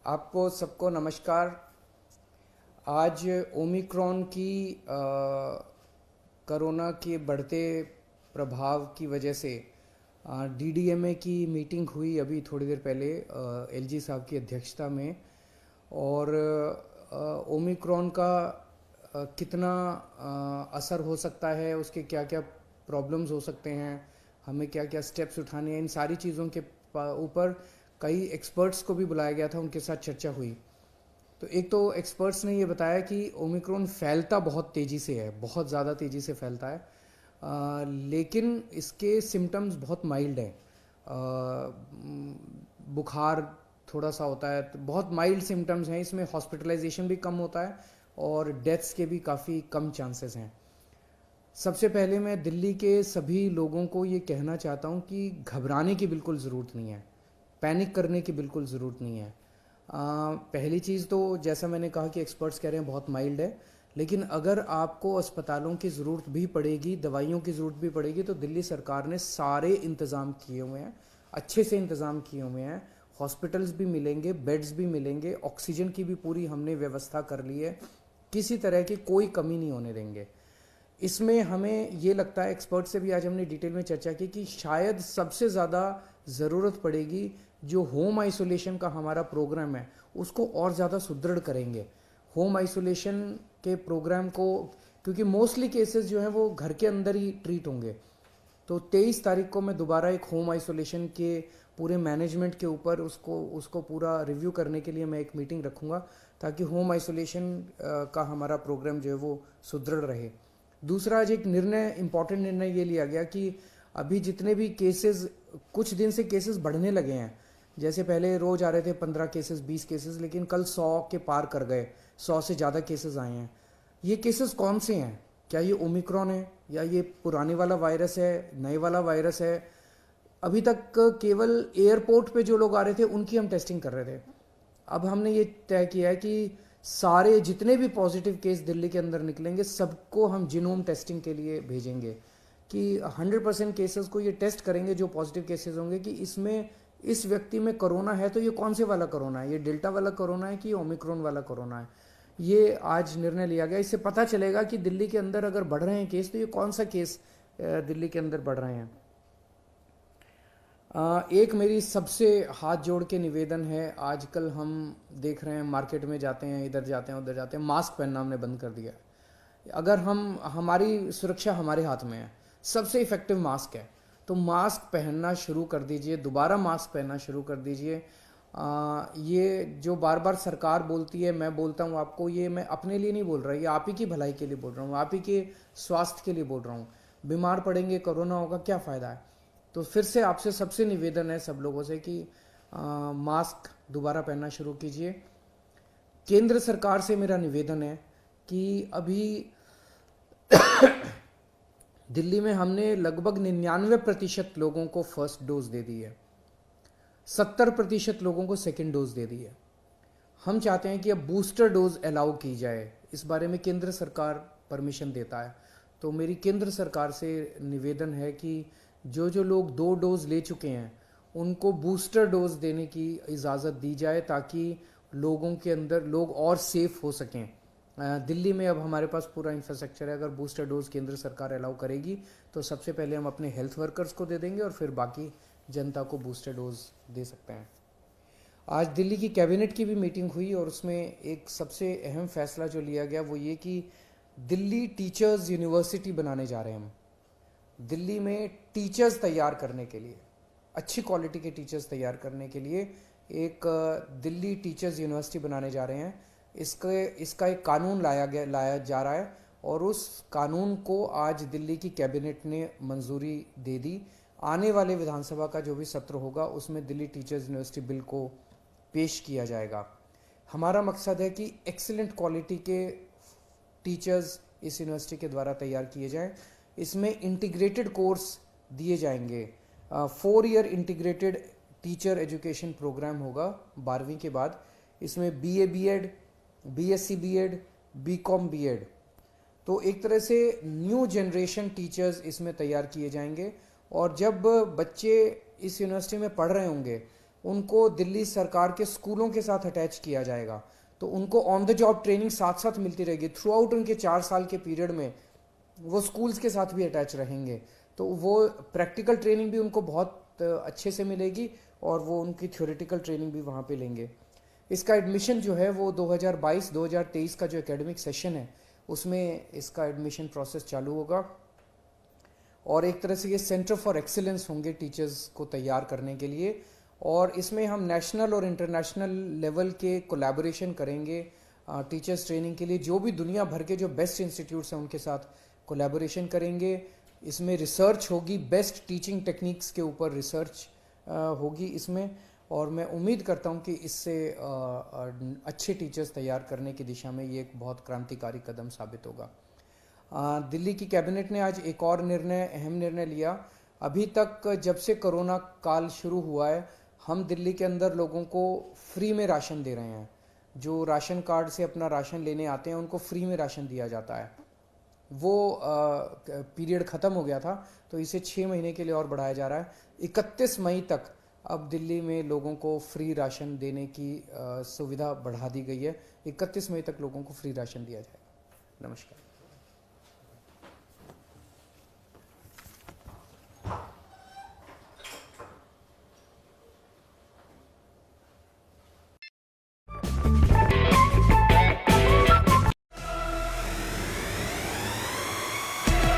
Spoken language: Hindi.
आपको सबको नमस्कार। आज ओमिक्रॉन की कोरोना के बढ़ते प्रभाव की वजह से डीडीएमए की मीटिंग हुई अभी थोड़ी देर पहले एलजी साहब की अध्यक्षता में। और ओमिक्रॉन का कितना असर हो सकता है, उसके क्या क्या प्रॉब्लम्स हो सकते हैं, हमें क्या क्या स्टेप्स उठाने हैं, इन सारी चीज़ों के ऊपर कई एक्सपर्ट्स को भी बुलाया गया था, उनके साथ चर्चा हुई। तो एक तो एक्सपर्ट्स ने ये बताया कि ओमिक्रॉन फैलता बहुत तेज़ी से है, बहुत ज़्यादा तेज़ी से फैलता है। लेकिन इसके सिम्टम्स बहुत माइल्ड हैं। बुखार थोड़ा सा होता है, तो बहुत माइल्ड सिम्टम्स हैं। इसमें हॉस्पिटलाइजेशन भी कम होता है और डेथ्स के भी काफ़ी कम चांसेस हैं। सबसे पहले मैं दिल्ली के सभी लोगों को ये कहना चाहता हूँ कि घबराने की बिल्कुल ज़रूरत नहीं है, पैनिक करने की बिल्कुल ज़रूरत नहीं है। पहली चीज़ तो जैसा मैंने कहा कि एक्सपर्ट्स कह रहे हैं बहुत माइल्ड है, लेकिन अगर आपको अस्पतालों की ज़रूरत भी पड़ेगी, दवाइयों की ज़रूरत भी पड़ेगी, तो दिल्ली सरकार ने सारे इंतज़ाम किए हुए हैं, अच्छे से इंतज़ाम किए हुए हैं। हॉस्पिटल्स भी मिलेंगे, बेड्स भी मिलेंगे, ऑक्सीजन की भी पूरी हमने व्यवस्था कर ली है, किसी तरह की कोई कमी नहीं होने देंगे। इसमें हमें ये लगता है, एक्सपर्ट से भी आज हमने डिटेल में चर्चा की, कि शायद सबसे ज़्यादा ज़रूरत पड़ेगी जो होम आइसोलेशन का हमारा प्रोग्राम है उसको और ज़्यादा सुदृढ़ करेंगे। होम आइसोलेशन के प्रोग्राम को, क्योंकि मोस्टली केसेस जो हैं वो घर के अंदर ही ट्रीट होंगे, तो 23 तारीख को मैं दोबारा एक होम आइसोलेशन के पूरे मैनेजमेंट के ऊपर उसको पूरा रिव्यू करने के लिए मैं एक मीटिंग रखूँगा, ताकि होम आइसोलेशन का हमारा प्रोग्राम जो है वो सुदृढ़ रहे। दूसरा, आज एक निर्णय, इम्पॉर्टेंट निर्णय ये लिया गया कि अभी जितने भी केसेस, कुछ दिन से केसेस बढ़ने लगे हैं। जैसे पहले रोज आ रहे थे 15 केसेस, 20 केसेस, लेकिन कल 100 के पार कर गए, 100 से ज़्यादा केसेस आए हैं। ये केसेस कौन से हैं? क्या ये ओमिक्रॉन है, या ये पुराने वाला वायरस है, नए वाला वायरस है? अभी तक केवल एयरपोर्ट पे जो लोग आ रहे थे उनकी हम टेस्टिंग कर रहे थे। अब हमने ये तय किया है कि सारे जितने भी पॉजिटिव केस दिल्ली के अंदर निकलेंगे सबको हम जीनोम टेस्टिंग के लिए भेजेंगे, कि 100% केसेस को ये टेस्ट करेंगे जो पॉजिटिव केसेस होंगे, कि इसमें इस व्यक्ति में कोरोना है तो ये कौन से वाला कोरोना है, ये डेल्टा वाला कोरोना है कि ओमिक्रॉन वाला कोरोना है। ये आज निर्णय लिया गया। इससे पता चलेगा कि दिल्ली के अंदर अगर बढ़ रहे हैं केस, तो ये कौन सा केस दिल्ली के अंदर बढ़ रहे हैं। एक मेरी सबसे हाथ जोड़ के निवेदन है, आजकल हम देख रहे हैं मार्केट में जाते हैं, इधर जाते हैं उधर जाते हैं, मास्क पहनना हमने बंद कर दिया है। अगर हमारी सुरक्षा हमारे हाथ में है, सबसे इफेक्टिव मास्क है, तो मास्क पहनना शुरू कर दीजिए, दोबारा मास्क पहनना शुरू कर दीजिए। ये जो बार बार सरकार बोलती है, मैं बोलता हूँ आपको, ये मैं अपने लिए नहीं बोल रहा, ये आप ही की भलाई के लिए बोल रहा हूँ, आप ही के स्वास्थ्य के लिए बोल रहा हूँ। बीमार पड़ेंगे, कोरोना होगा, क्या फ़ायदा है? तो फिर से आपसे सबसे निवेदन है सब लोगों से कि मास्क दोबारा पहनना शुरू कीजिए। केंद्र सरकार से मेरा निवेदन है कि अभी दिल्ली में हमने लगभग 99% लोगों को फर्स्ट डोज दे दी है, 70% लोगों को सेकेंड डोज दे दी है। हम चाहते हैं कि अब बूस्टर डोज अलाउ की जाए, इस बारे में केंद्र सरकार परमिशन देता है। तो मेरी केंद्र सरकार से निवेदन है कि जो जो लोग 2 डोज ले चुके हैं उनको बूस्टर डोज देने की इजाज़त दी जाए, ताकि लोगों के अंदर लोग और सेफ हो सकें। दिल्ली में अब हमारे पास पूरा इंफ्रास्ट्रक्चर है, अगर बूस्टर डोज केंद्र सरकार अलाउ करेगी तो सबसे पहले हम अपने हेल्थ वर्कर्स को दे देंगे और फिर बाकी जनता को बूस्टर डोज दे सकते हैं। आज दिल्ली की कैबिनेट की भी मीटिंग हुई और उसमें एक सबसे अहम फैसला जो लिया गया वो ये कि दिल्ली टीचर्स यूनिवर्सिटी बनाने जा रहे हैं हम। दिल्ली में टीचर्स तैयार करने के लिए, अच्छी क्वालिटी के टीचर्स तैयार करने के लिए एक दिल्ली टीचर्स यूनिवर्सिटी बनाने जा रहे हैं। इसका एक कानून लाया जा रहा है और उस कानून को आज दिल्ली की कैबिनेट ने मंजूरी दे दी। आने वाले विधानसभा का जो भी सत्र होगा उसमें दिल्ली टीचर्स यूनिवर्सिटी बिल को पेश किया जाएगा। हमारा मकसद है कि एक्सीलेंट क्वालिटी के टीचर्स इस यूनिवर्सिटी के द्वारा तैयार किए जाएं। इसमें इंटीग्रेटेड कोर्स दिए जाएंगे। 4 year integrated teacher education program होगा 12वीं के बाद। इसमें BA BEd, BSc BEd, BCom BEd, तो एक तरह से न्यू जनरेशन टीचर्स इसमें तैयार किए जाएंगे। और जब बच्चे इस यूनिवर्सिटी में पढ़ रहे होंगे उनको दिल्ली सरकार के स्कूलों के साथ अटैच किया जाएगा। तो उनको ऑन द जॉब ट्रेनिंग साथ साथ मिलती रहेगी थ्रू आउट उनके 4 साल के पीरियड में। वो स्कूल्स के साथ भी अटैच रहेंगे, तो वो प्रैक्टिकल ट्रेनिंग भी उनको बहुत अच्छे से मिलेगी और वो उनकी थ्योरेटिकल ट्रेनिंग भी वहाँ पे लेंगे। इसका एडमिशन जो है वो 2022-2023 का जो एकेडमिक सेशन है उसमें इसका एडमिशन प्रोसेस चालू होगा। और एक तरह से ये सेंटर फॉर एक्सीलेंस होंगे टीचर्स को तैयार करने के लिए। और इसमें हम नेशनल और इंटरनेशनल लेवल के कोलैबोरेशन करेंगे टीचर्स ट्रेनिंग के लिए। जो भी दुनिया भर के जो बेस्ट इंस्टीट्यूट्स हैं उनके साथ कोलैबोरेशन करेंगे। इसमें रिसर्च होगी, बेस्ट टीचिंग टेक्निक्स के ऊपर रिसर्च होगी इसमें। और मैं उम्मीद करता हूँ कि इससे अच्छे टीचर्स तैयार करने की दिशा में ये एक बहुत क्रांतिकारी कदम साबित होगा। दिल्ली की कैबिनेट ने आज एक और अहम निर्णय लिया। अभी तक जब से कोरोना काल शुरू हुआ है, हम दिल्ली के अंदर लोगों को फ्री में राशन दे रहे हैं। जो राशन कार्ड से अपना राशन लेने आते हैं उनको फ्री में राशन दिया जाता है। वो पीरियड ख़त्म हो गया था, तो इसे 6 महीने के लिए और बढ़ाया जा रहा है। 31 मई तक अब दिल्ली में लोगों को फ्री राशन देने की सुविधा बढ़ा दी गई है। 31 मई तक लोगों को फ्री राशन दिया जाएगा। नमस्कार।